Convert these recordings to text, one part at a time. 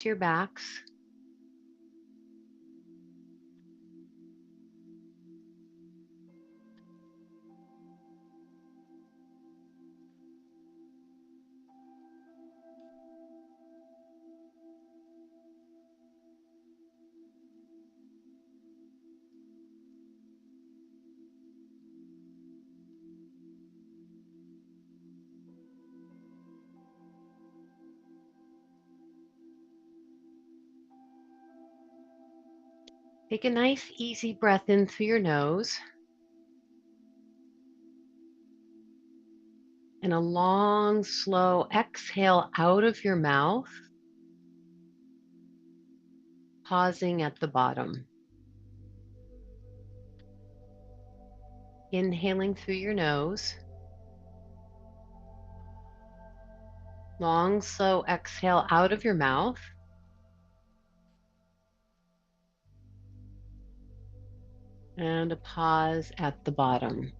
to your backs. Take a nice, easy breath in through your nose and a long, slow exhale out of your mouth, pausing at the bottom. Inhaling through your nose, long, slow exhale out of your mouth. And a pause at the bottom.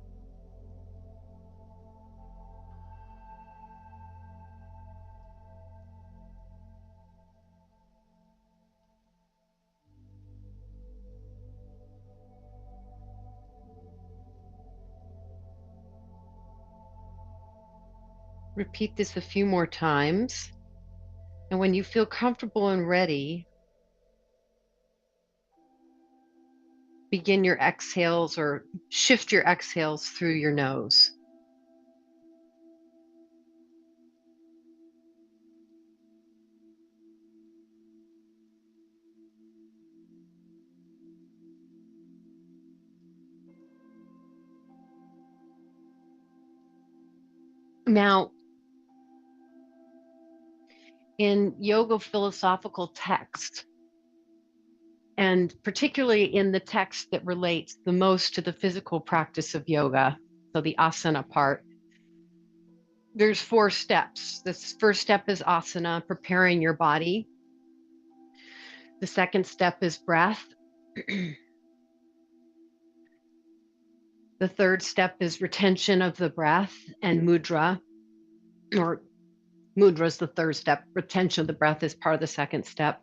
Repeat this a few more times. And when you feel comfortable and ready, begin your exhales or shift your exhales through your nose. Now, in yoga philosophical text, and particularly in the text that relates the most to the physical practice of yoga, so the asana part, there's 4 steps. This first step is asana, preparing your body. The second step is breath. The third step is retention of the breath and mudra, or mudra is the third step. Retention of the breath is part of the second step.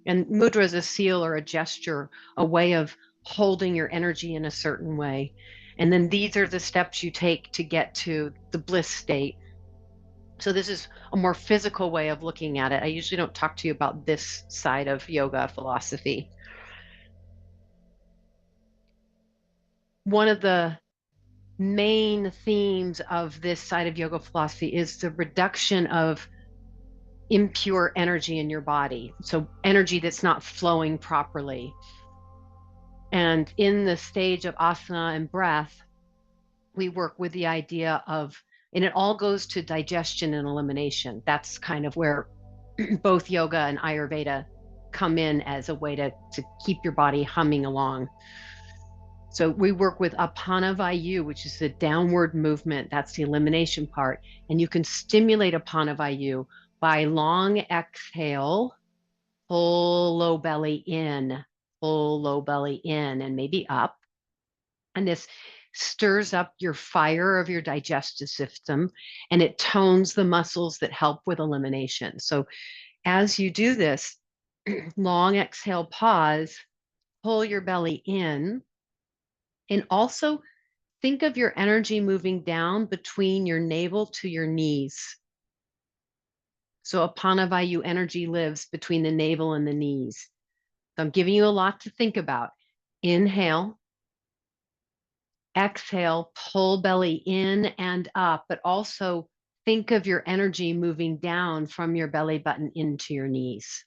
And mudra is a seal or a gesture, a way of holding your energy in a certain way. And then these are the steps you take to get to the bliss state. So this is a more physical way of looking at it. I usually don't talk to you about this side of yoga philosophy. One of the main themes of this side of yoga philosophy is the reduction of impure energy in your body. So energy that's not flowing properly. And in the stage of asana and breath, we work with the idea of, and it all goes to digestion and elimination. That's kind of where both yoga and Ayurveda come in as a way to keep your body humming along. So we work with Apana Vayu, which is the downward movement. That's the elimination part. And you can stimulate Apana Vayu by long exhale, full low belly in, full low belly in, and maybe up. And this stirs up your fire of your digestive system and it tones the muscles that help with elimination. So as you do this, long exhale, pause, pull your belly in, and also think of your energy moving down between your navel to your knees. So Apanavayu energy lives between the navel and the knees. So I'm giving you a lot to think about. Inhale, exhale, pull belly in and up, but also think of your energy moving down from your belly button into your knees.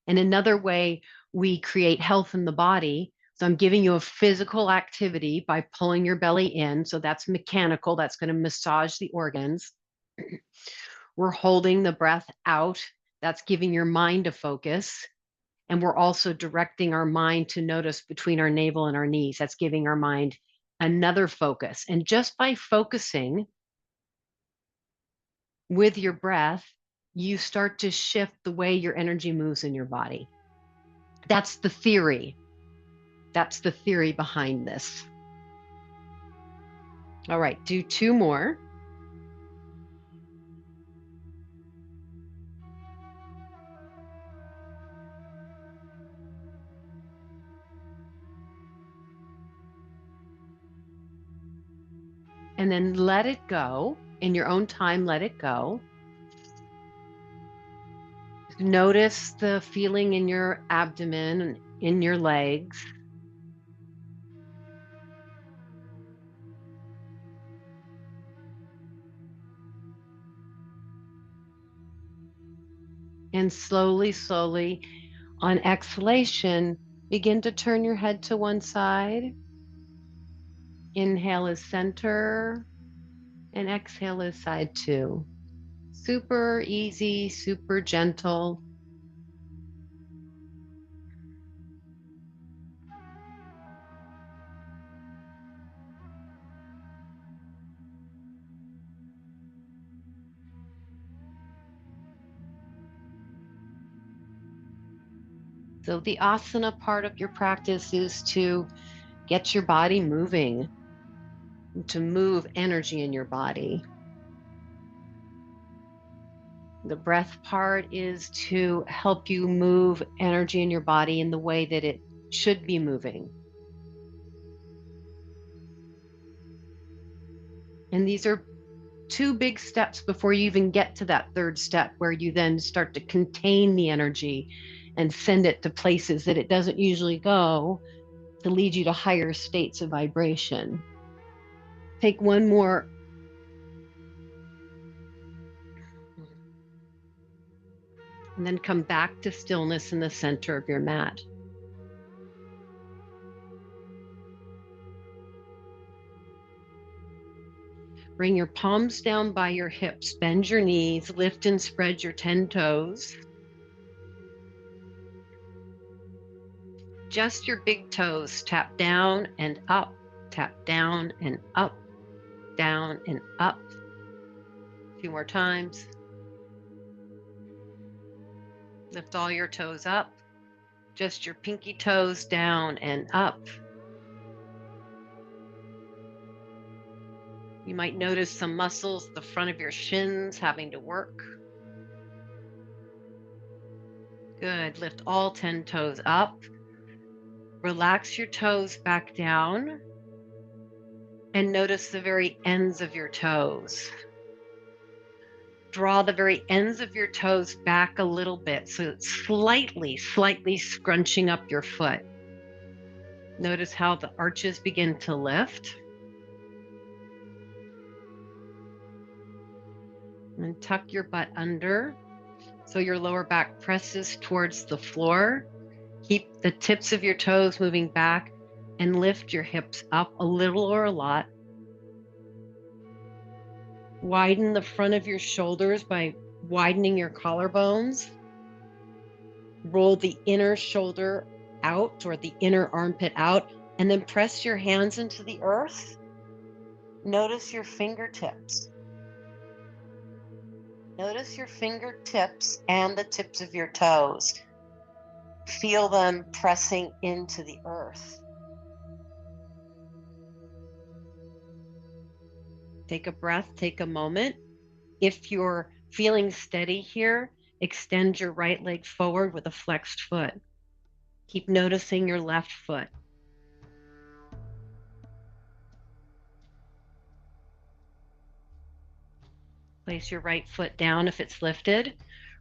And another way we create health in the body, so I'm giving you a physical activity by pulling your belly in. So that's mechanical, that's going to massage the organs. We're holding the breath out, that's giving your mind a focus. And we're also directing our mind to notice between our navel and our knees. That's giving our mind another focus. And just by focusing with your breath, you start to shift the way your energy moves in your body. That's the theory. That's the theory behind this. All right, do 2 more. And then let it go. In your own time, let it go. Notice the feeling in your abdomen and in your legs. And slowly, slowly, on exhalation, begin to turn your head to one side. Inhale is center, and exhale is side two. Super easy, super gentle. So the asana part of your practice is to get your body moving, to move energy in your body. The breath part is to help you move energy in your body in the way that it should be moving. And these are two big steps before you even get to that third step, where you then start to contain the energy and send it to places that it doesn't usually go, to lead you to higher states of vibration. Take one more. And then come back to stillness in the center of your mat. Bring your palms down by your hips, bend your knees, lift and spread your 10 toes. Just your big toes, tap down and up, tap down and up, down and up. A few more times. Lift all your toes up, just your pinky toes down and up. You might notice some muscles, the front of your shins having to work. Good. Lift all 10 toes up. Relax your toes back down and notice the very ends of your toes. Draw the very ends of your toes back a little bit, so it's slightly scrunching up your foot. Notice how the arches begin to lift. And tuck your butt under so your lower back presses towards the floor. Keep the tips of your toes moving back and lift your hips up a little or a lot. Widen the front of your shoulders by widening your collarbones. Roll the inner shoulder out or the inner armpit out, and then press your hands into the earth. Notice your fingertips. Notice your fingertips and the tips of your toes. Feel them pressing into the earth. Take a breath, take a moment. If you're feeling steady here, extend your right leg forward with a flexed foot. Keep noticing your left foot. Place your right foot down if it's lifted.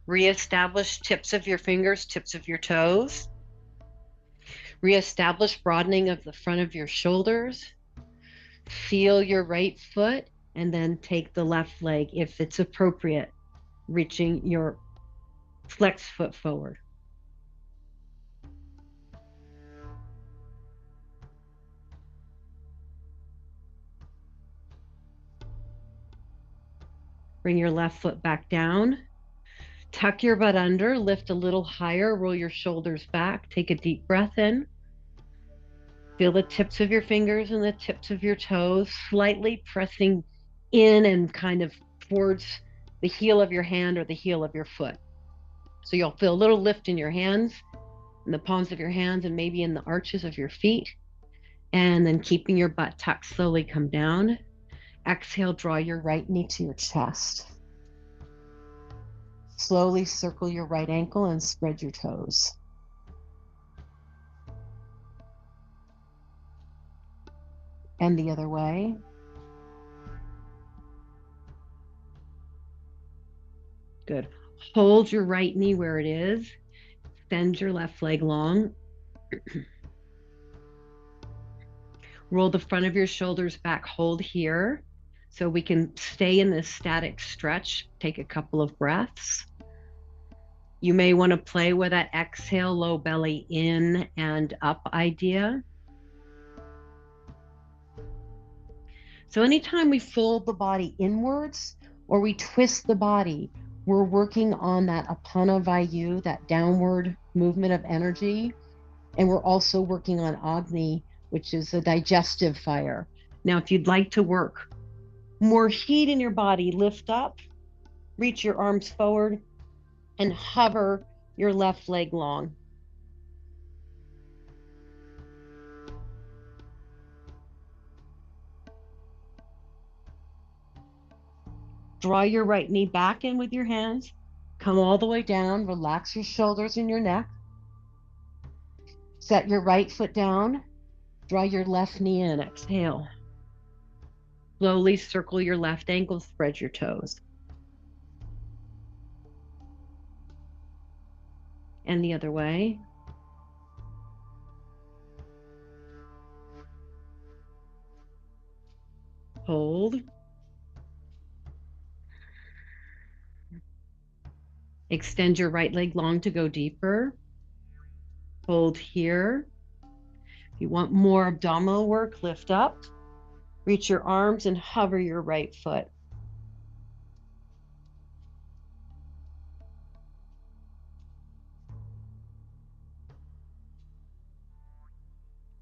Reestablish tips of your fingers, tips of your toes. Reestablish broadening of the front of your shoulders. Feel your right foot and then take the left leg if it's appropriate, reaching your flex foot forward. Bring your left foot back down. Tuck your butt under, lift a little higher, roll your shoulders back, take a deep breath in. Feel the tips of your fingers and the tips of your toes slightly pressing in and kind of towards the heel of your hand or the heel of your foot. So you'll feel a little lift in your hands, in the palms of your hands, and maybe in the arches of your feet. And then keeping your butt tucked, slowly come down. Exhale, draw your right knee to your chest. Slowly circle your right ankle and spread your toes. And the other way. Good. Hold your right knee where it is. Extend your left leg long. Roll the front of your shoulders back. Hold here so we can stay in this static stretch. Take a couple of breaths. You may want to play with that exhale, low belly in and up idea. So anytime we fold the body inwards or we twist the body, we're working on that apana vayu, that downward movement of energy. And we're also working on Agni, which is a digestive fire. Now, if you'd like to work more heat in your body, lift up, reach your arms forward, and hover your left leg long. Draw your right knee back in with your hands. Come all the way down. Relax your shoulders and your neck. Set your right foot down. Draw your left knee in. Exhale. Slowly circle your left ankle. Spread your toes. And the other way. Hold. Extend your right leg long to go deeper. Hold here. If you want more abdominal work, lift up. Reach your arms and hover your right foot.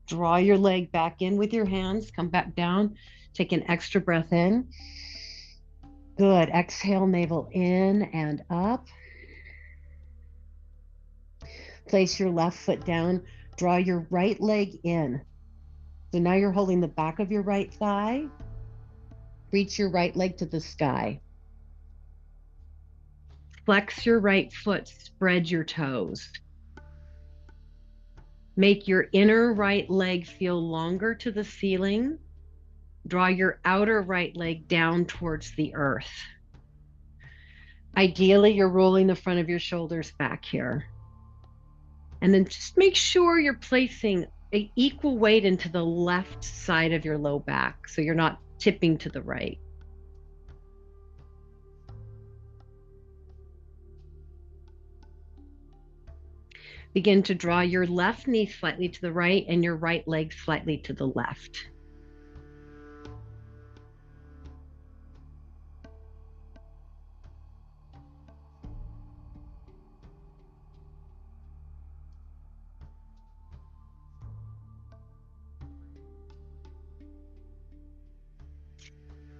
Draw your leg back in with your hands. Come back down. Take an extra breath in. Good. Exhale, navel in and up. Place your left foot down. Draw your right leg in. So now you're holding the back of your right thigh. Reach your right leg to the sky. Flex your right foot. Spread your toes. Make your inner right leg feel longer to the ceiling. Draw your outer right leg down towards the earth. Ideally, you're rolling the front of your shoulders back here. And then just make sure you're placing an equal weight into the left side of your low back so you're not tipping to the right. Begin to draw your left knee slightly to the right and your right leg slightly to the left.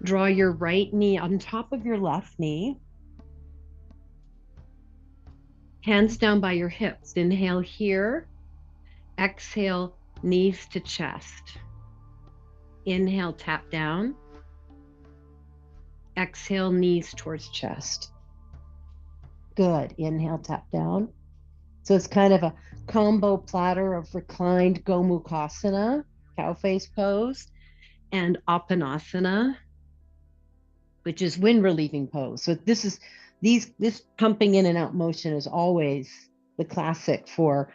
Draw your right knee on top of your left knee. Hands down by your hips. Inhale here. Exhale, knees to chest. Inhale, tap down. Exhale, knees towards chest. Good. Inhale, tap down. So it's kind of a combo platter of reclined Gomukhasana, cow face pose, and Apanasana, which is wind relieving pose. So this pumping in and out motion is always the classic for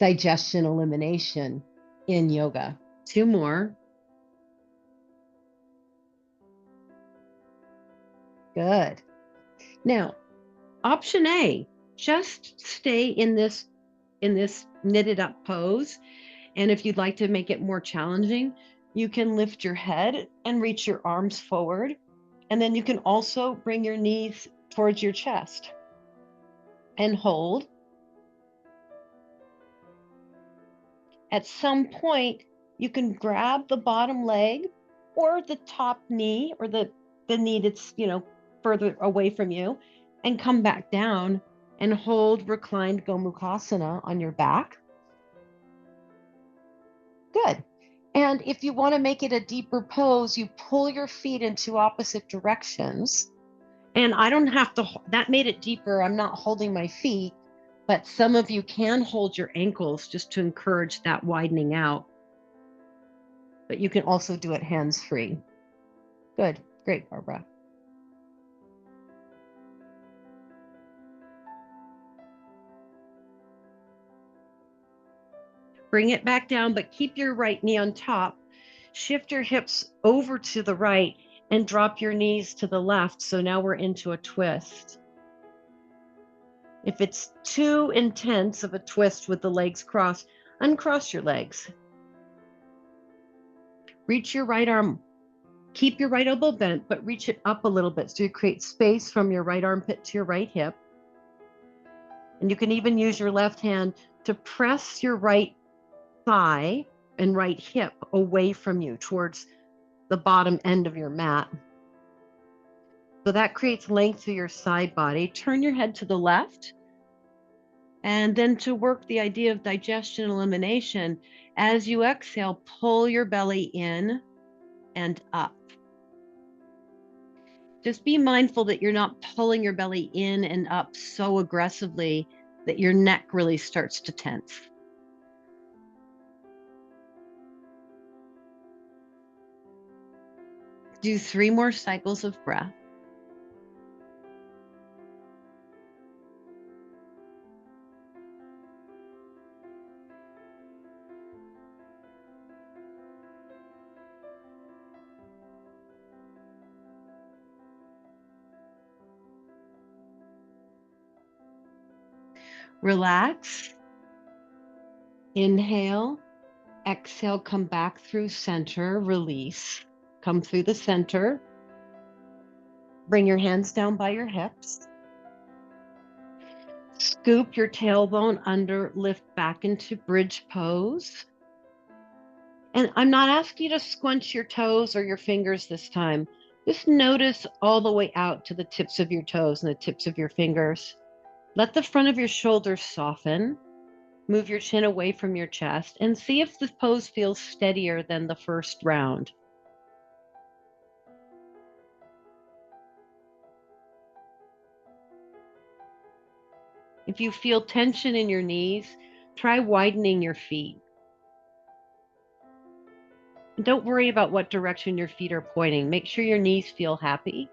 digestion elimination in yoga. Two more. Good. Now, option A, just stay in this knitted up pose. And if you'd like to make it more challenging, you can lift your head and reach your arms forward. And then you can also bring your knees towards your chest and hold. At some point, you can grab the bottom leg or the top knee or the knee that's, further away from you and come back down and hold reclined Gomukhasana on your back. Good. And if you want to make it a deeper pose, you pull your feet into opposite directions. And I don't have to, that made it deeper. I'm not holding my feet, but some of you can hold your ankles just to encourage that widening out. But you can also do it hands-free. Good. Great, Barbara. Bring it back down, but keep your right knee on top. Shift your hips over to the right and drop your knees to the left. So now we're into a twist. If it's too intense of a twist with the legs crossed, uncross your legs. Reach your right arm. Keep your right elbow bent, but reach it up a little bit so you create space from your right armpit to your right hip. And you can even use your left hand to press your right thigh and right hip away from you towards the bottom end of your mat. So that creates length to your side body. Turn your head to the left. And then to work the idea of digestion elimination, as you exhale, pull your belly in and up. Just be mindful that you're not pulling your belly in and up so aggressively that your neck really starts to tense. Do 3 more cycles of breath. Relax. Inhale. Exhale, come back through center, release. Come through the center. Bring your hands down by your hips. Scoop your tailbone under, lift back into bridge pose. And I'm not asking you to squinch your toes or your fingers this time. Just notice all the way out to the tips of your toes and the tips of your fingers. Let the front of your shoulders soften. Move your chin away from your chest and see if the pose feels steadier than the first round. If you feel tension in your knees, try widening your feet. And don't worry about what direction your feet are pointing. Make sure your knees feel happy.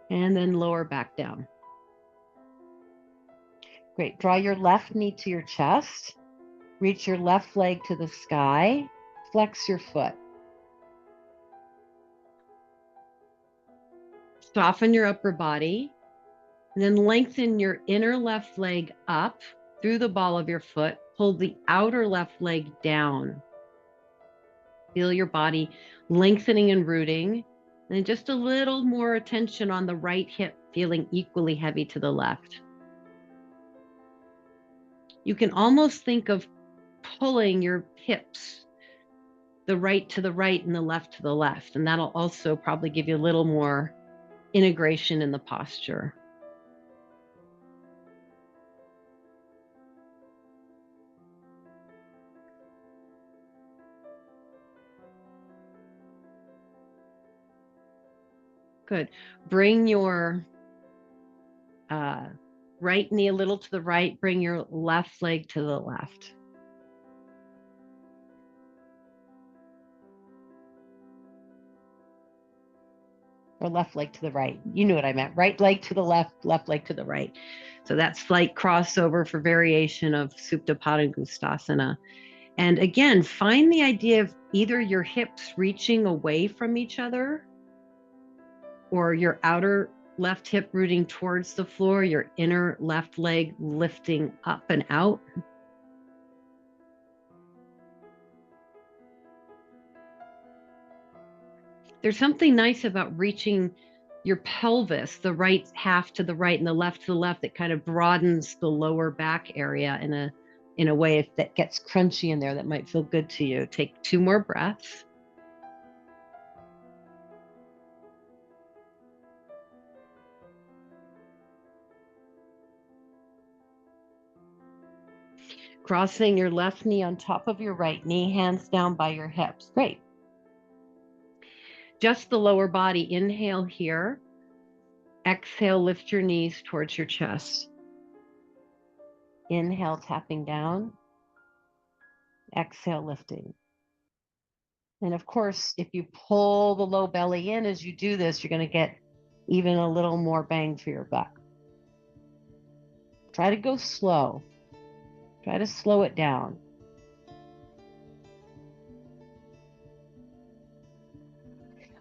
And then lower back down. Great. Draw your left knee to your chest. Reach your left leg to the sky. Flex your foot. Soften your upper body. And then lengthen your inner left leg up through the ball of your foot. Pull the outer left leg down. Feel your body lengthening and rooting. And then just a little more attention on the right hip, feeling equally heavy to the left. You can almost think of pulling your hips, the right to the right and the left to the left. And that'll also probably give you a little more integration in the posture. Good. Bring your right knee a little to the right. Bring your left leg to the left. Or left leg to the right. You knew what I meant. Right leg to the left leg to the right. So that slight crossover for variation of Supta Padangusthasana. And again, find the idea of either your hips reaching away from each other or your outer left hip rooting towards the floor, your inner left leg lifting up and out. There's something nice about reaching your pelvis, the right half to the right and the left to the left, that kind of broadens the lower back area in a way that gets crunchy in there that might feel good to you. Take 2 more breaths. Crossing your left knee on top of your right knee, hands down by your hips. Great. Just the lower body. Inhale here. Exhale, lift your knees towards your chest. Inhale, tapping down. Exhale, lifting. And of course, if you pull the low belly in as you do this, you're going to get even a little more bang for your buck. Try to go slow. Try to slow it down.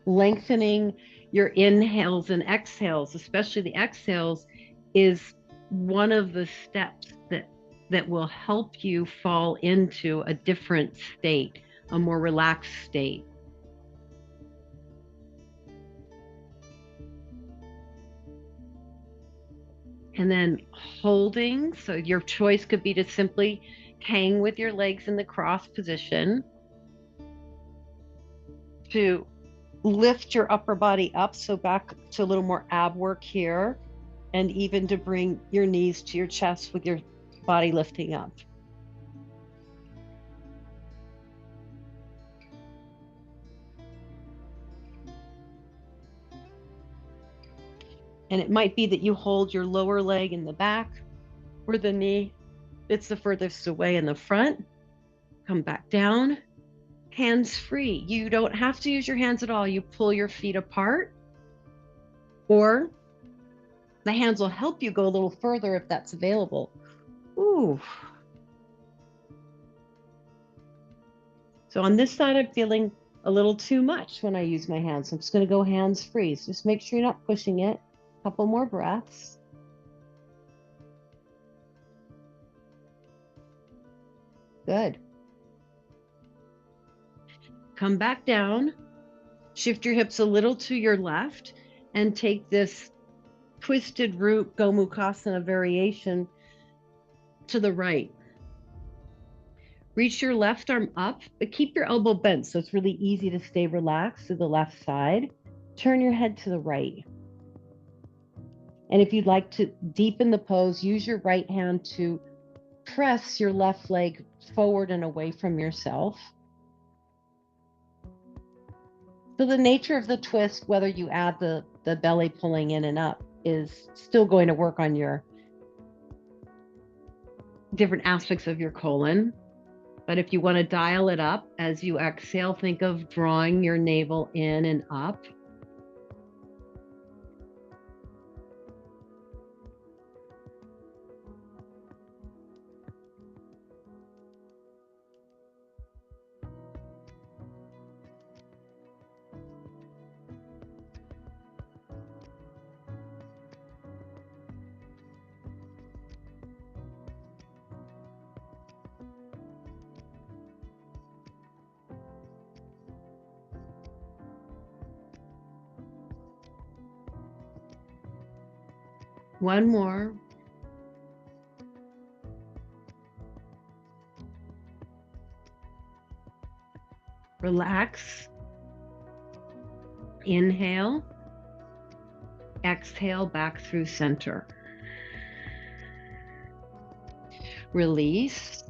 Lengthening your inhales and exhales, especially the exhales, is one of the steps that will help you fall into a different state, a more relaxed state. And then holding, so your choice could be to simply hang with your legs in the cross position, to lift your upper body up, so back to a little more ab work here, and even to bring your knees to your chest with your body lifting up. And it might be that you hold your lower leg in the back, or the knee that's the furthest away in the front. Come back down, hands free. You don't have to use your hands at all. You pull your feet apart, or the hands will help you go a little further if that's available. Ooh. So on this side, I'm feeling a little too much when I use my hands. So I'm just going to go hands free. So just make sure you're not pushing it. A couple more breaths. Good. Come back down. Shift your hips a little to your left and take this twisted root Gomukhasana variation to the right. Reach your left arm up, but keep your elbow bent so it's really easy to stay relaxed to the left side. Turn your head to the right. And if you'd like to deepen the pose, use your right hand to press your left leg forward and away from yourself. So the nature of the twist, whether you add the belly pulling in and up, is still going to work on your different aspects of your colon. But if you want to dial it up as you exhale, think of drawing your navel in and up. One more. Relax. Inhale. Exhale back through center. Release.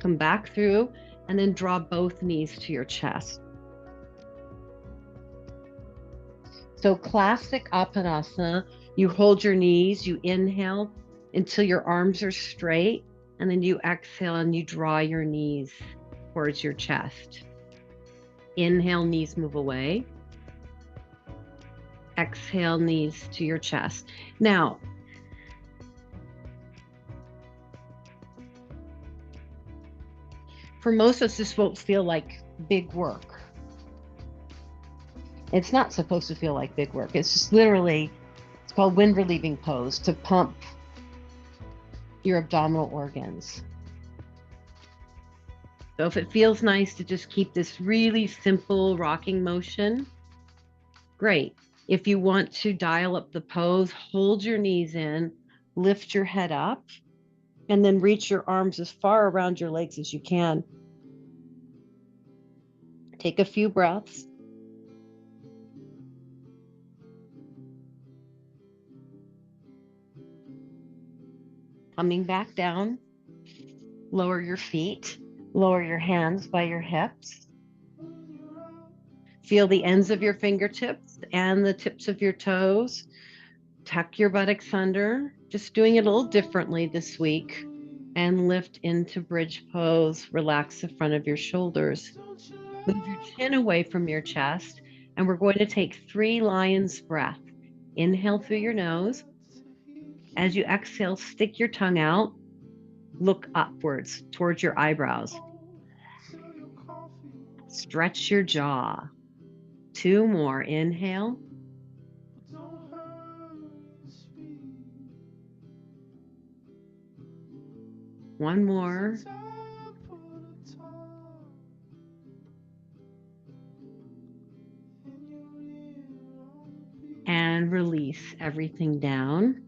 Come back through and then draw both knees to your chest. So classic Apanasana, you hold your knees, you inhale until your arms are straight, and then you exhale and you draw your knees towards your chest. Inhale, knees move away. Exhale, knees to your chest. Now, for most of us, this won't feel like big work. It's not supposed to feel like big work. It's just literally, it's called wind relieving pose, to pump your abdominal organs. So if it feels nice to just keep this really simple rocking motion, great. If you want to dial up the pose, hold your knees in, lift your head up, and then reach your arms as far around your legs as you can. Take a few breaths. Coming back down, lower your feet, lower your hands by your hips. Feel the ends of your fingertips and the tips of your toes. Tuck your buttocks under, just doing it a little differently this week. And lift into bridge pose. Relax the front of your shoulders. Move your chin away from your chest. And we're going to take 3 lion's breath. Inhale through your nose. As you exhale, stick your tongue out. Look upwards towards your eyebrows. Stretch your jaw. 2 more. Inhale. One more. And release everything down.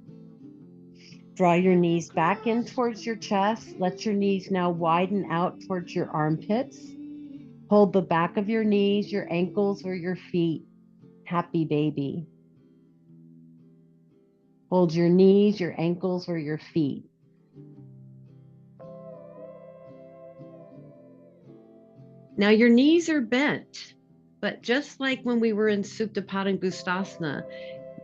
Draw your knees back in towards your chest. Let your knees now widen out towards your armpits. Hold the back of your knees, your ankles, or your feet. Happy baby. Hold your knees, your ankles, or your feet. Now your knees are bent, but just like when we were in Supta Padangustasana,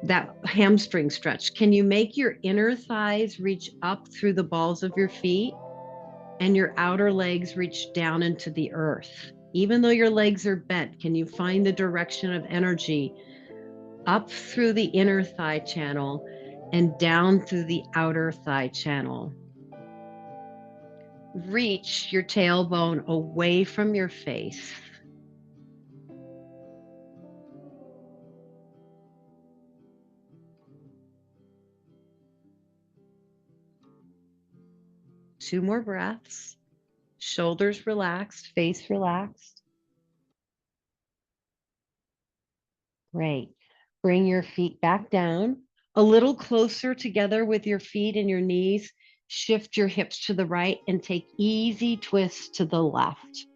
that hamstring stretch, can you make your inner thighs reach up through the balls of your feet and your outer legs reach down into the earth? Even though your legs are bent, can you find the direction of energy up through the inner thigh channel and down through the outer thigh channel? Reach your tailbone away from your face. Two more breaths. Shoulders relaxed, face relaxed. Great. Bring your feet back down, a little closer together with your feet and your knees. Shift your hips to the right and take easy twists to the left.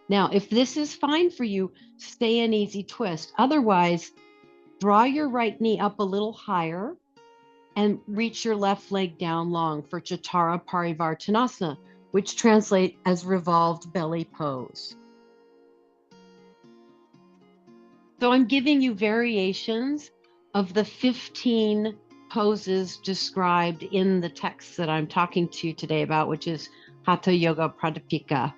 Now, if this is fine for you, stay an easy twist. Otherwise, draw your right knee up a little higher and reach your left leg down long for Chattara Parivartanasana, which translates as revolved belly pose. So I'm giving you variations of the 15 poses described in the text that I'm talking to you today about, which is Hatha Yoga Pradipika.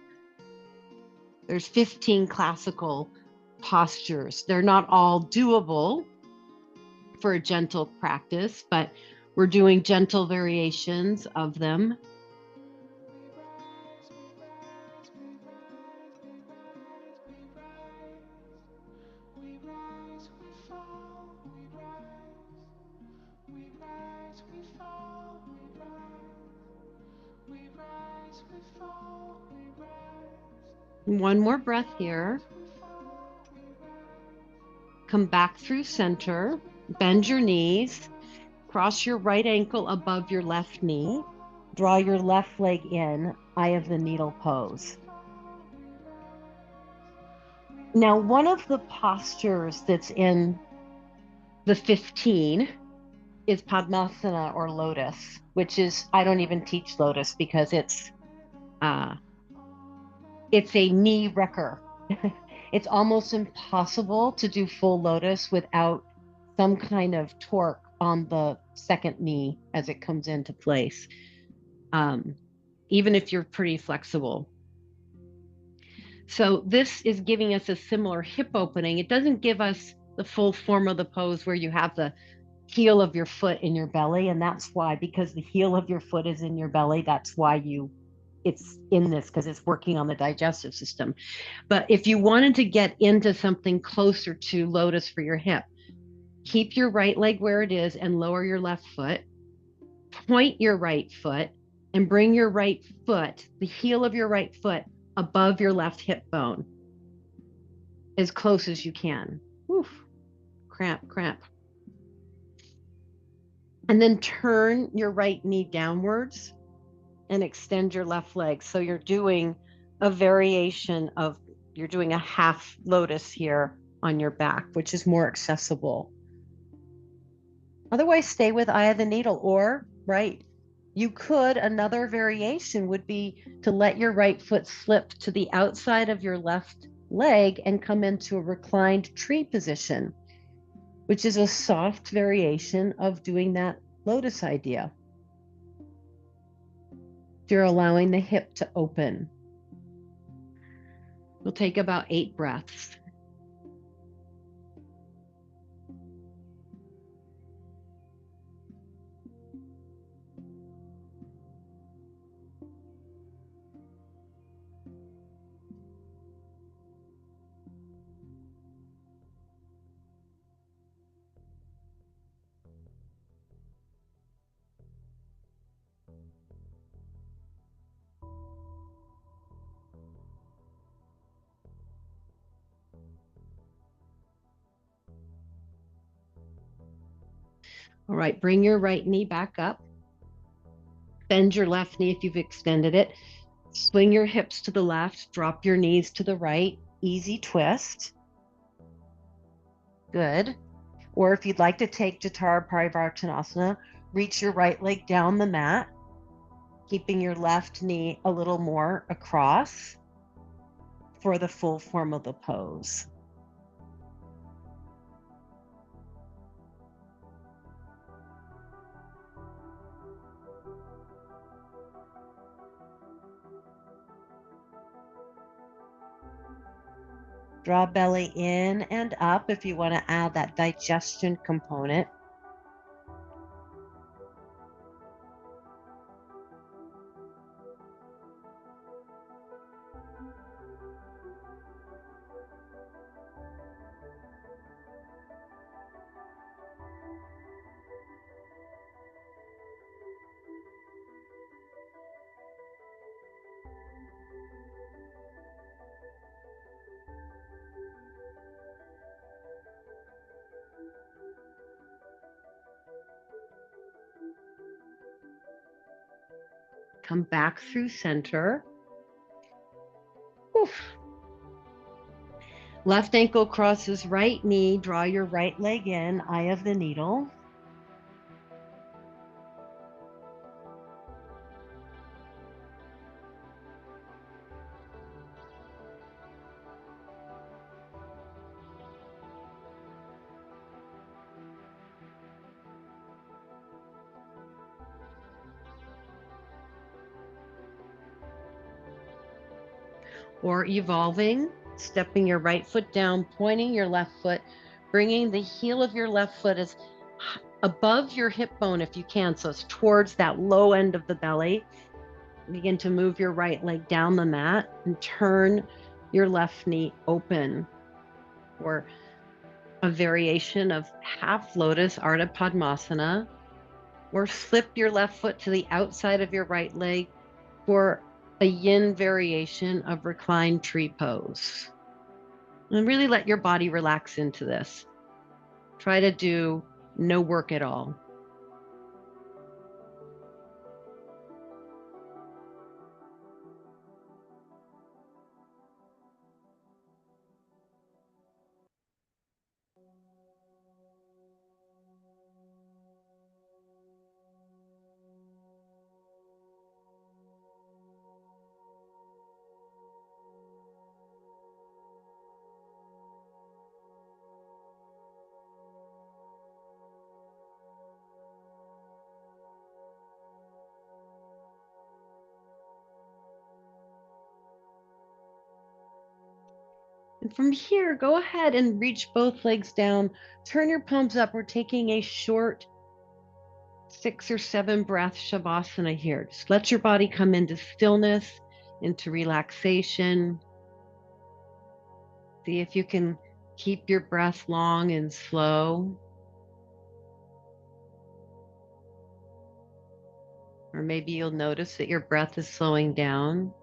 There's 15 classical postures. They're not all doable for a gentle practice, but we're doing gentle variations of them. One more breath here. Come back through center, bend your knees, cross your right ankle above your left knee, draw your left leg in, eye of the needle pose. Now, one of the postures that's in the 15 is Padmasana or lotus, which is, I don't even teach lotus because it's a knee wrecker. It's almost impossible to do full lotus without some kind of torque on the second knee as it comes into place, even if you're pretty flexible. So this is giving us a similar hip opening. It doesn't give us the full form of the pose where you have the heel of your foot in your belly. And that's why, because the heel of your foot is in your belly, that's why it's in this, because it's working on the digestive system. But if you wanted to get into something closer to lotus for your hip, keep your right leg where it is and lower your left foot. Point your right foot and bring your right foot, the heel of your right foot, above your left hip bone as close as you can. Oof, cramp, cramp. And then turn your right knee downwards and extend your left leg. So you're doing a variation of, you're doing a half lotus here on your back, which is more accessible. Otherwise, stay with eye of the needle, or right. You could, another variation would be to let your right foot slip to the outside of your left leg and come into a reclined tree position, which is a soft variation of doing that lotus idea. You're allowing the hip to open. We'll take about 8 breaths. All right, bring your right knee back up. Bend your left knee if you've extended it. Swing your hips to the left, drop your knees to the right. Easy twist. Good. Or if you'd like to take Jatara Parivartanasana, reach your right leg down the mat, keeping your left knee a little more across for the full form of the pose. Draw belly in and up if you want to add that digestion component. Come back through center. Oof. Left ankle crosses right knee. Draw your right leg in, eye of the needle. Or evolving, stepping your right foot down, pointing your left foot, bringing the heel of your left foot as above your hip bone if you can, so it's towards that low end of the belly. Begin to move your right leg down the mat and turn your left knee open, or a variation of half lotus Ardha Padmasana, or slip your left foot to the outside of your right leg for a yin variation of reclined tree pose. And really let your body relax into this. Try to do no work at all. And from here, go ahead and reach both legs down. Turn your palms up. We're taking a short 6 or 7 breath Shavasana here. Just let your body come into stillness, into relaxation. See if you can keep your breath long and slow. Or maybe you'll notice that your breath is slowing down.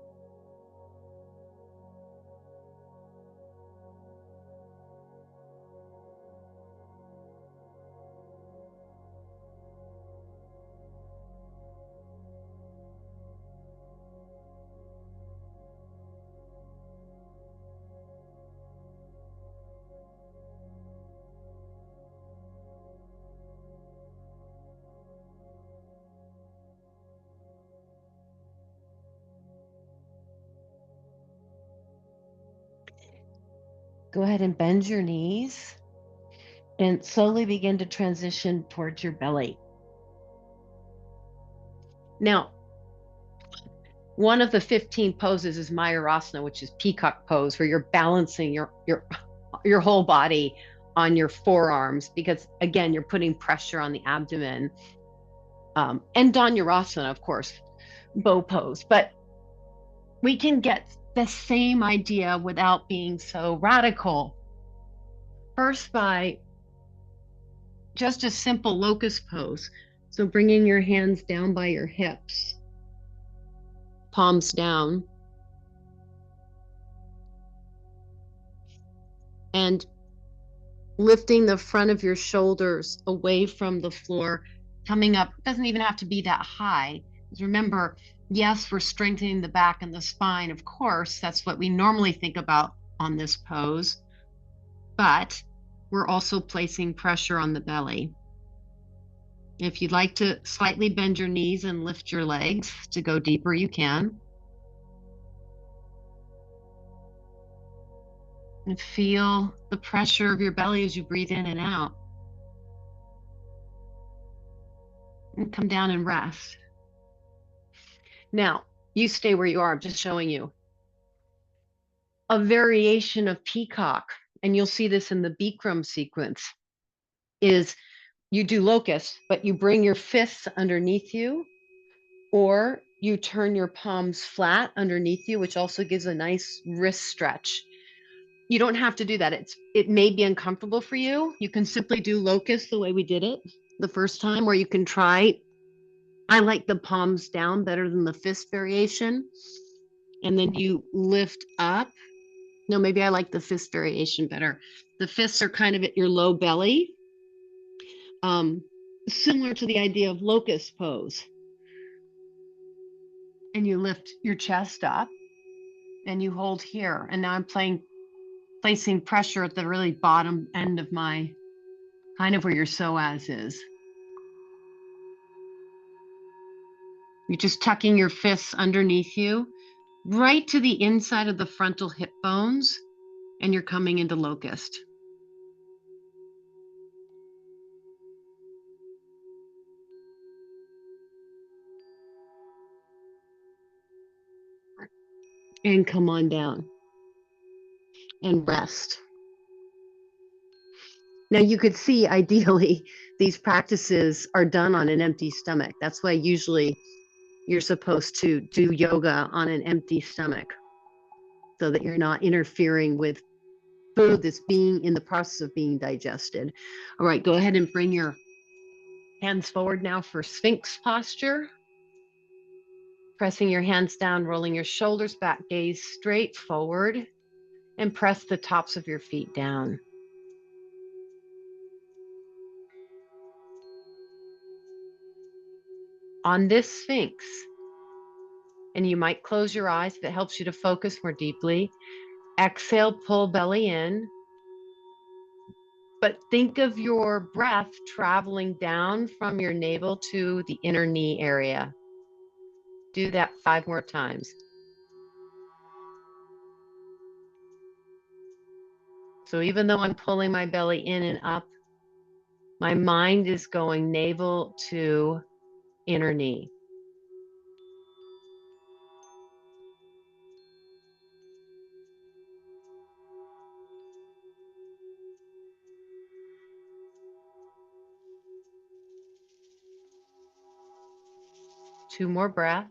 Go ahead and bend your knees and slowly begin to transition towards your belly. Now, one of the 15 poses is Mayurasana, which is peacock pose, where you're balancing your whole body on your forearms, because again, you're putting pressure on the abdomen. And Dhanurasana, of course, bow pose. But we can get the same idea without being so radical. First, by just a simple locust pose. So bringing your hands down by your hips, palms down. And lifting the front of your shoulders away from the floor, coming up. It doesn't even have to be that high. Because remember, yes, we're strengthening the back and the spine. Of course, that's what we normally think about on this pose, but we're also placing pressure on the belly. If you'd like to slightly bend your knees and lift your legs to go deeper, you can. And feel the pressure of your belly as you breathe in and out. And come down and rest. Now, you stay where you are. I'm just showing you a variation of peacock, and you'll see this in the Bikram sequence, is you do locust, but you bring your fists underneath you, or you turn your palms flat underneath you, which also gives a nice wrist stretch. You don't have to do that. It may be uncomfortable for you. You can simply do locust the way we did it the first time, or you can try. I like the palms down better than the fist variation. And then you lift up. No, maybe I like the fist variation better. The fists are kind of at your low belly, similar to the idea of locust pose. And you lift your chest up and you hold here. And now I'm placing pressure at the really bottom end of my, kind of where your psoas is. You're just tucking your fists underneath you, right to the inside of the frontal hip bones, and you're coming into locust. And come on down and rest. Now you could see ideally these practices are done on an empty stomach. That's why usually you're supposed to do yoga on an empty stomach so that you're not interfering with food that's being in the process of being digested. All right, go ahead and bring your hands forward now for Sphinx posture. Pressing your hands down, rolling your shoulders back, gaze straight forward, and press the tops of your feet down. On this Sphinx, and you might close your eyes if it helps you to focus more deeply. Exhale, pull belly in. But think of your breath traveling down from your navel to the inner knee area. Do that 5 more times. So even though I'm pulling my belly in and up, my mind is going navel to inner knee. Two more breaths.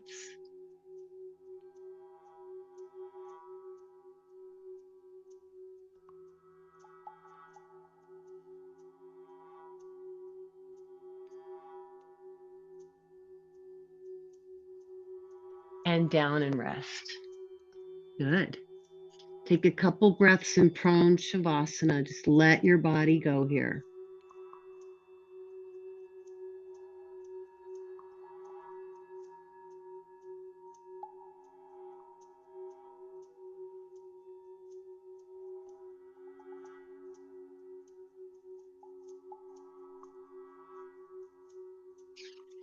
And down and rest. Good. Take a couple breaths in prone shavasana. Just let your body go here.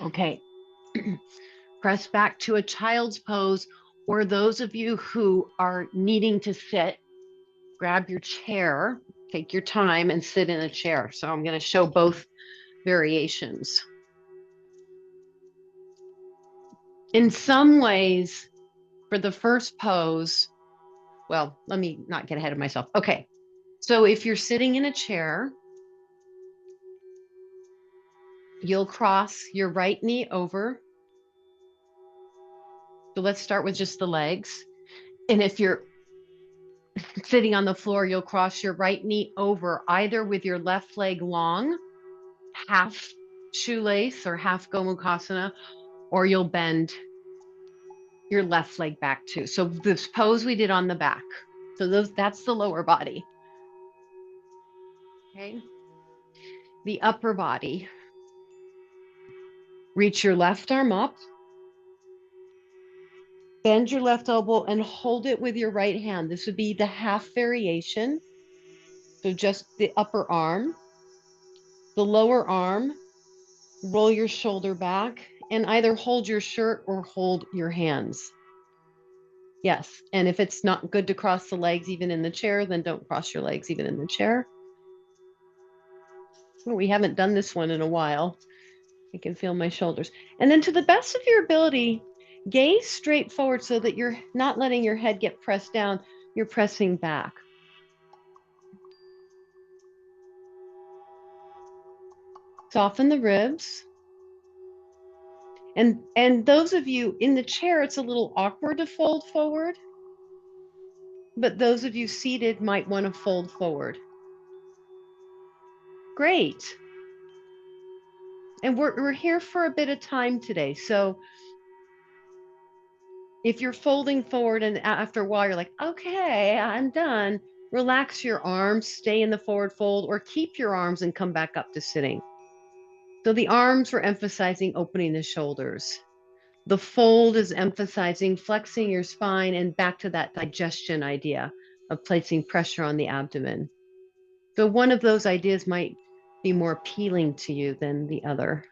Okay. Press back to a child's pose, or those of you who are needing to sit, grab your chair, take your time and sit in a chair. So I'm going to show both variations. In some ways, for the first pose, well, let me not get ahead of myself. Okay. So if you're sitting in a chair, you'll cross your right knee over. So let's start with just the legs. And if you're sitting on the floor, you'll cross your right knee over either with your left leg long, half shoelace or half Gomukhasana, or you'll bend your left leg back too. So this pose we did on the back. So that's the lower body. Okay. The upper body. Reach your left arm up, bend your left elbow and hold it with your right hand. This would be the half variation. So just the upper arm, the lower arm, roll your shoulder back and either hold your shirt or hold your hands. Yes. And if it's not good to cross the legs even in the chair, then don't cross your legs even in the chair. Well, we haven't done this one in a while. I can feel my shoulders. And then to the best of your ability, gaze straight forward so that you're not letting your head get pressed down. You're pressing back. Soften the ribs. And those of you in the chair, it's a little awkward to fold forward. But those of you seated might want to fold forward. Great. And we're here for a bit of time today. So if you're folding forward and after a while you're like, okay, I'm done, relax your arms, stay in the forward fold, or keep your arms and come back up to sitting. So the arms were emphasizing opening the shoulders. The fold is emphasizing flexing your spine and back to that digestion idea of placing pressure on the abdomen. So one of those ideas might be more appealing to you than the other.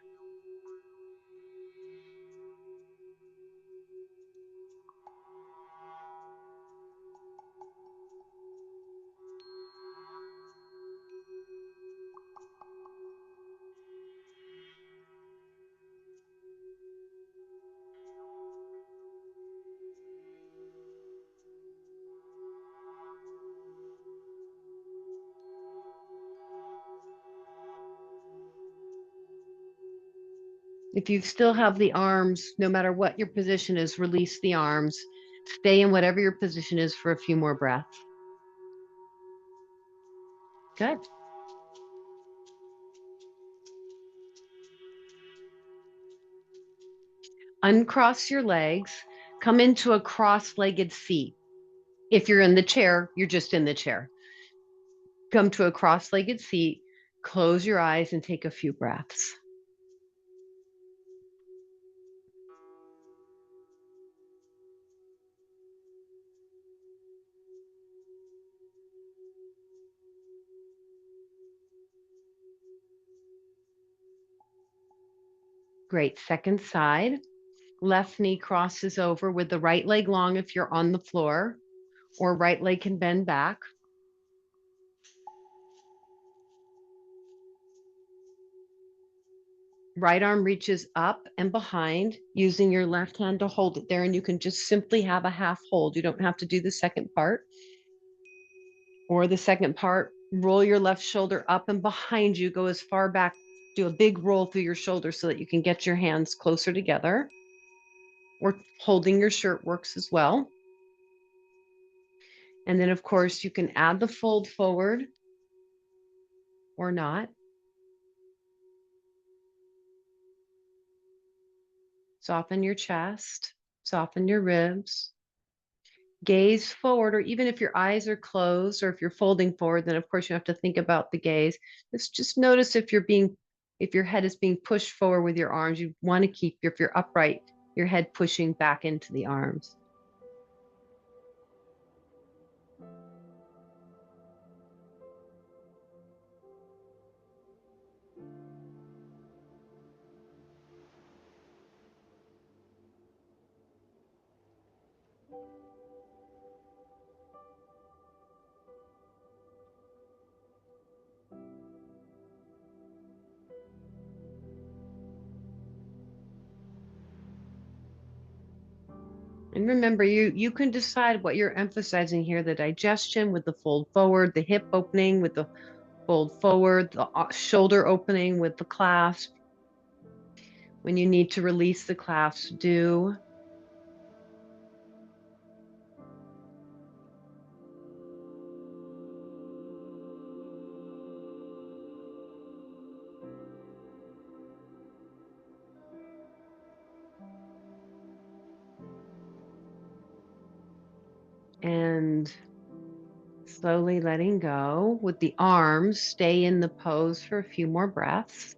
If you still have the arms, no matter what your position is, release the arms. Stay in whatever your position is for a few more breaths. Good. Uncross your legs. Come into a cross-legged seat. If you're in the chair, you're just in the chair. Come to a cross-legged seat, close your eyes and take a few breaths. Great. Second side. Left knee crosses over with the right leg long if you're on the floor, or right leg can bend back. Right arm reaches up and behind, using your left hand to hold it there. And you can just simply have a half hold. You don't have to do the second part. Or the second part, roll your left shoulder up and behind you, go as far back, do a big roll through your shoulder so that you can get your hands closer together. Or holding your shirt works as well. And then, of course, you can add the fold forward or not. Soften your chest, soften your ribs, gaze forward, or even if your eyes are closed or if you're folding forward, then of course you have to think about the gaze. Just notice if if your head is being pushed forward with your arms, you want to keep, if you're upright, your head pushing back into the arms. And remember, you can decide what you're emphasizing here, the digestion with the fold forward, the hip opening with the fold forward, the shoulder opening with the clasp. When you need to release the clasp, do. And Slowly letting go with the arms. Stay in the pose for a few more breaths.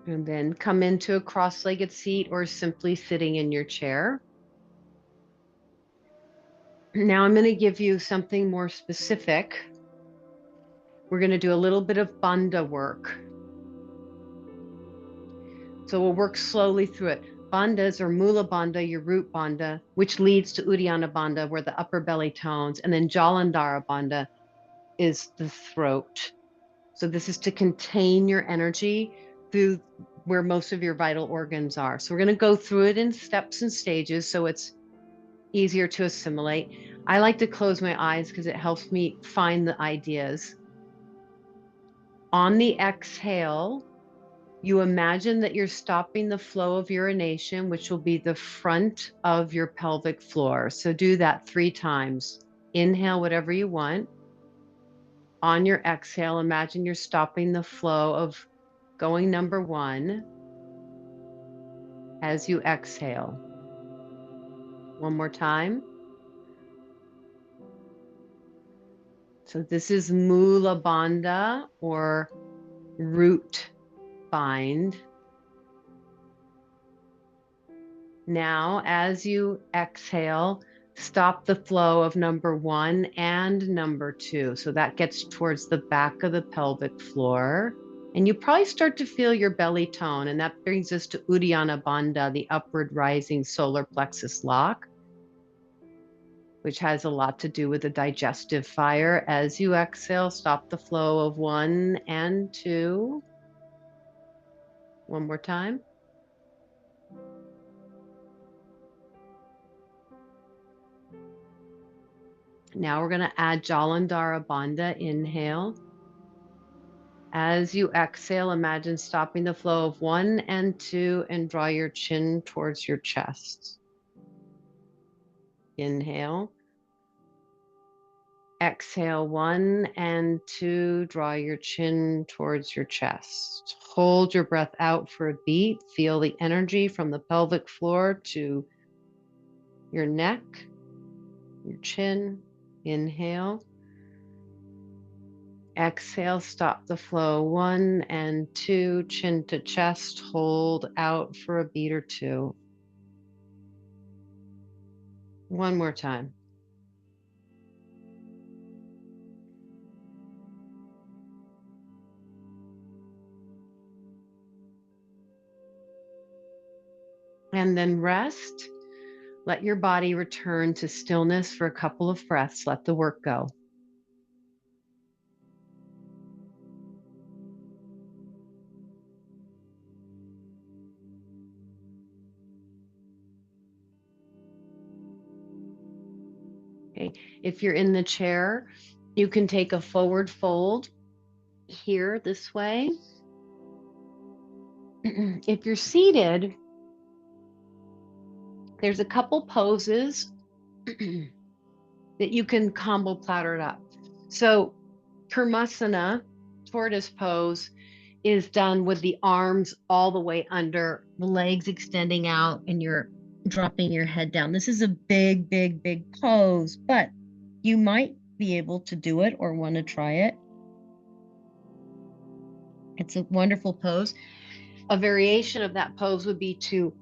And then come into a cross-legged seat or simply sitting in your chair. Now I'm going to give you something more specific. We're going to do a little bit of bandha work. So we'll work slowly through it. Bandhas or Mula Bandha, your root bandha, which leads to Uddiyana Bandha, where the upper belly tones, and then Jalandhara Bandha is the throat. So this is to contain your energy through where most of your vital organs are. So we're going to go through it in steps and stages so it's easier to assimilate. I like to close my eyes because it helps me find the ideas. On the exhale, you imagine that you're stopping the flow of urination, which will be the front of your pelvic floor. So do that 3 times. Inhale whatever you want. On your exhale, imagine you're stopping the flow of going number 1 as you exhale. One more time. So this is Mula Bandha or root bind. Now, as you exhale, stop the flow of number 1 and number 2. So that gets towards the back of the pelvic floor. And you probably start to feel your belly tone. And that brings us to Uddiyana Bandha, the upward rising solar plexus lock, which has a lot to do with the digestive fire. As you exhale, stop the flow of 1 and 2. One more time. Now we're going to add Jalandhara Bandha. Inhale. As you exhale, imagine stopping the flow of 1 and 2 and draw your chin towards your chest. Inhale. Exhale 1 and 2, draw your chin towards your chest. Hold your breath out for a beat. Feel the energy from the pelvic floor to your neck, your chin. Inhale. Exhale, stop the flow 1 and 2, chin to chest. Hold out for a beat or 2. One more time. And then rest. Let your body return to stillness for a couple of breaths. Let the work go. Okay. If you're in the chair, you can take a forward fold here this way. If you're seated, there's a couple poses that you can combo platter it up. So Kurmasana, tortoise pose, is done with the arms all the way under, the legs extending out, and you're dropping your head down. This is a big, big, big pose, but you might be able to do it or want to try it. It's a wonderful pose. A variation of that pose would be to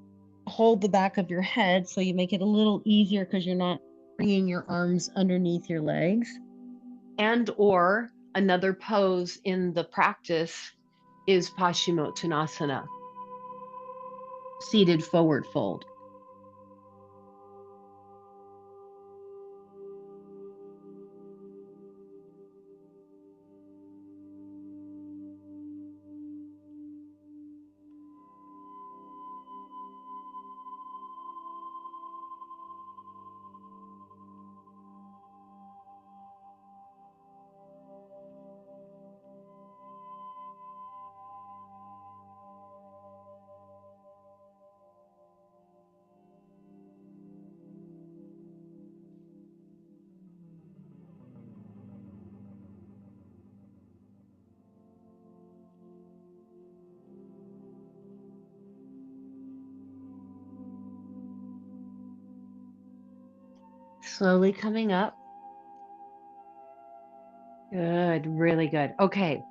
hold the back of your head so you make it a little easier because you're not bringing your arms underneath your legs. And or another pose in the practice is Paschimottanasana, seated forward fold. Slowly coming up. Good, really good. Okay.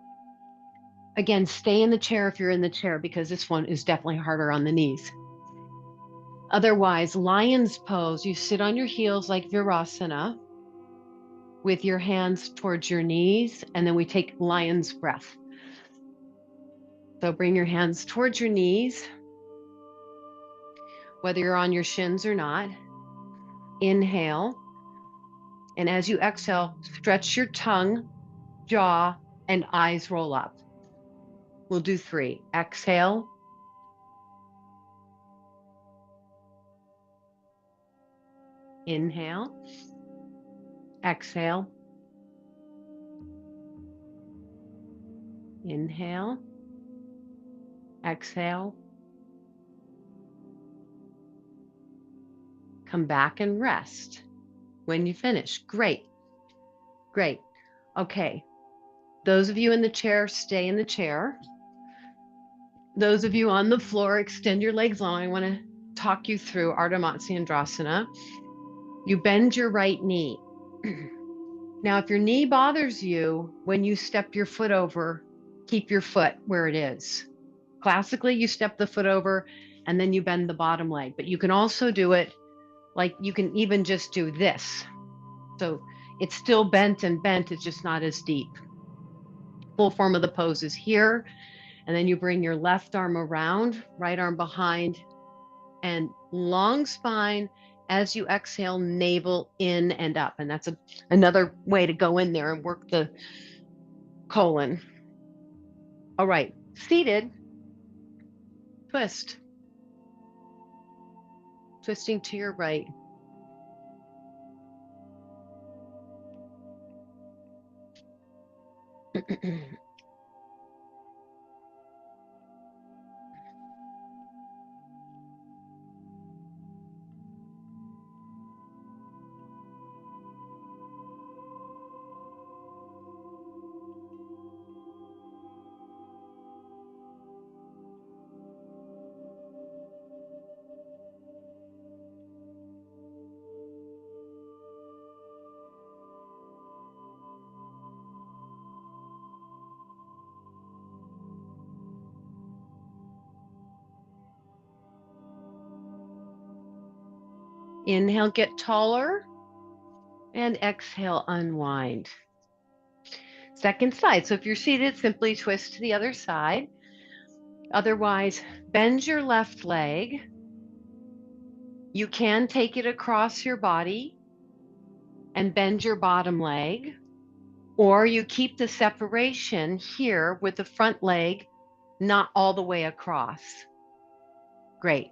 Again, stay in the chair if you're in the chair because this one is definitely harder on the knees. Otherwise, lion's pose, you sit on your heels like Virasana with your hands towards your knees, and then we take lion's breath. So bring your hands towards your knees, whether you're on your shins or not. Inhale. And as you exhale, stretch your tongue, jaw, and eyes roll up. We'll do 3. Exhale. Inhale. Exhale. Inhale. Exhale. Come back and rest when you finish. Great. Great. Okay. Those of you in the chair, stay in the chair. Those of you on the floor, extend your legs long. I want to talk you through Ardha Matsyendrasana. You bend your right knee. Now, if your knee bothers you when you step your foot over, keep your foot where it is. Classically, you step the foot over and then you bend the bottom leg, but you can also do it like you can even just do this. So it's still bent and bent, it's just not as deep. Full form of the pose is here. And then you bring your left arm around, right arm behind, and long spine. As you exhale, navel in and up. And that's another way to go in there and work the colon. All right, seated, twist. Twisting to your right. Inhale, get taller, and exhale, unwind. Second side. So if you're seated, simply twist to the other side. Otherwise, bend your left leg. You can take it across your body and bend your bottom leg, or you keep the separation here with the front leg not all the way across. Great.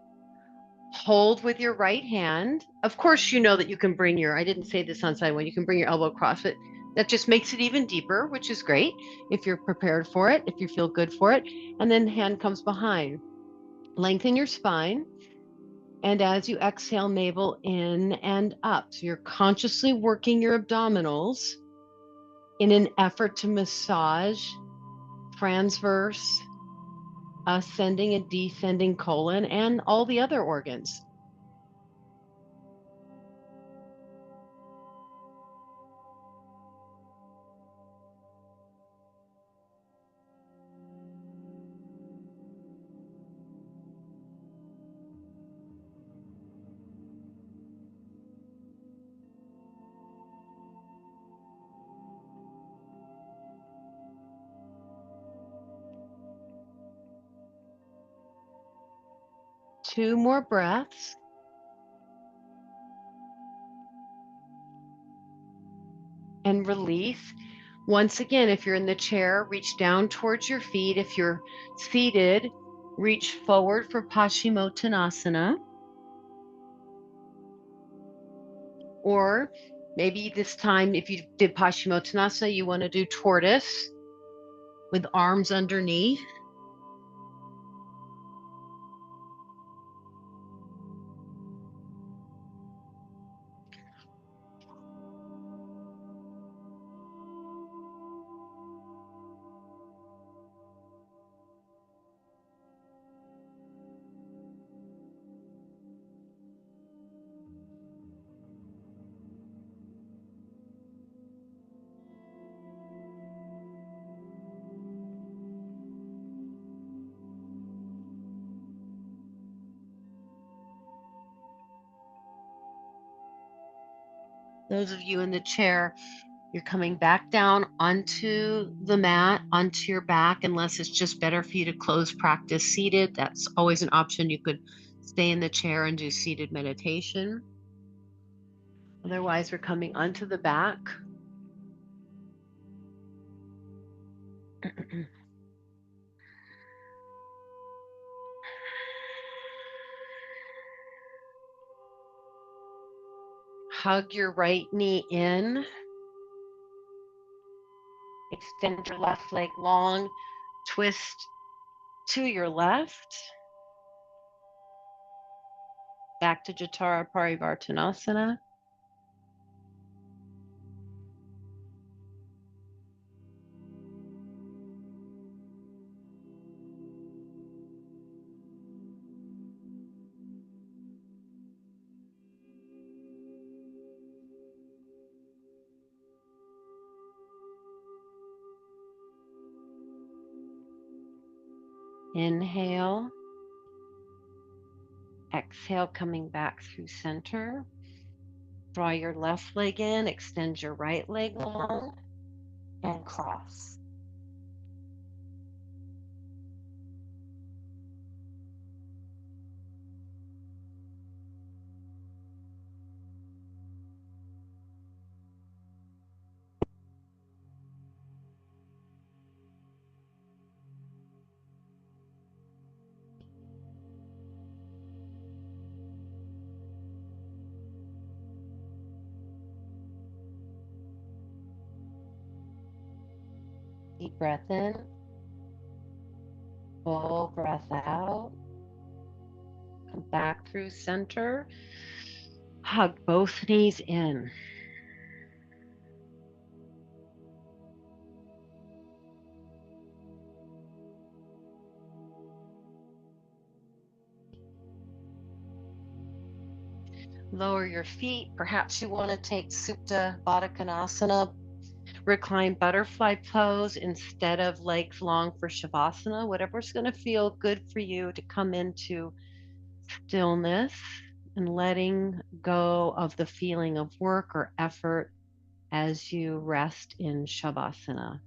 Hold with your right hand. Of course, you know that you can bring I didn't say this on side one, you can bring your elbow across, but that just makes it even deeper, which is great if you're prepared for it, if you feel good for it. And then hand comes behind. Lengthen your spine. And as you exhale, navel in and up. So you're consciously working your abdominals in an effort to massage transverse, ascending and descending colon and all the other organs. Two more breaths. And release. Once again, if you're in the chair, reach down towards your feet. If you're seated, reach forward for Paschimottanasana. Or maybe this time, if you did Paschimottanasana, you want to do tortoise with arms underneath. Those of you in the chair, you're coming back down onto the mat, onto your back, unless it's just better for you to close practice seated. That's always an option. You could stay in the chair and do seated meditation. Otherwise, we're coming onto the back. Hug your right knee in. Extend your left leg long. Twist to your left. Back to Jatara Parivartanasana. Inhale. Exhale, coming back through center. Draw your left leg in, extend your right leg long, and cross. Deep breath in, full breath out. Come back through center. Hug both knees in. Lower your feet. Perhaps you want to take Supta Baddha Konasana, recline butterfly pose instead of legs long for Shavasana. Whatever's going to feel good for you to come into stillness and letting go of the feeling of work or effort as you rest in Shavasana.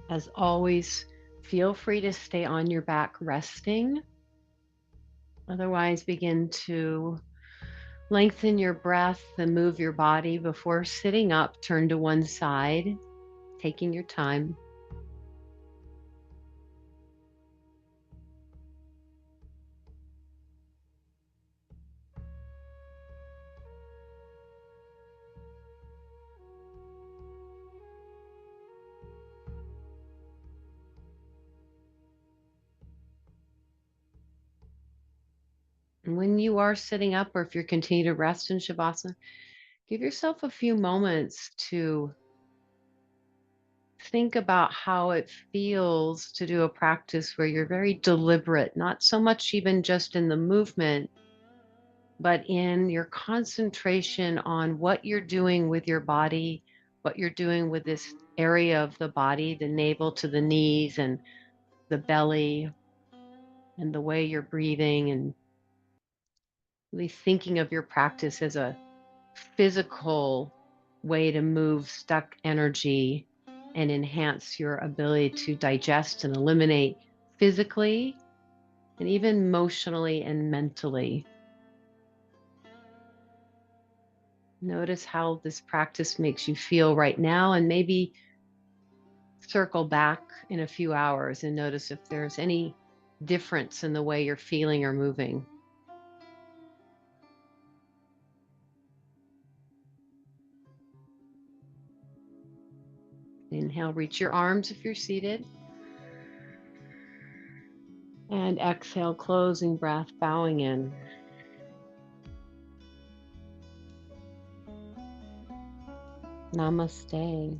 As always, feel free to stay on your back resting. Otherwise, begin to lengthen your breath and move your body before sitting up. Turn to one side, taking your time. And when you are sitting up, or if you're continuing to rest in Shavasana, give yourself a few moments to think about how it feels to do a practice where you're very deliberate, not so much even just in the movement, but in your concentration on what you're doing with your body, what you're doing with this area of the body, the navel to the knees and the belly, and the way you're breathing, and really thinking of your practice as a physical way to move stuck energy and enhance your ability to digest and eliminate physically, and even emotionally and mentally. Notice how this practice makes you feel right now, and maybe circle back in a few hours and notice if there's any difference in the way you're feeling or moving. Inhale, reach your arms if you're seated. And exhale, closing breath, bowing in. Namaste.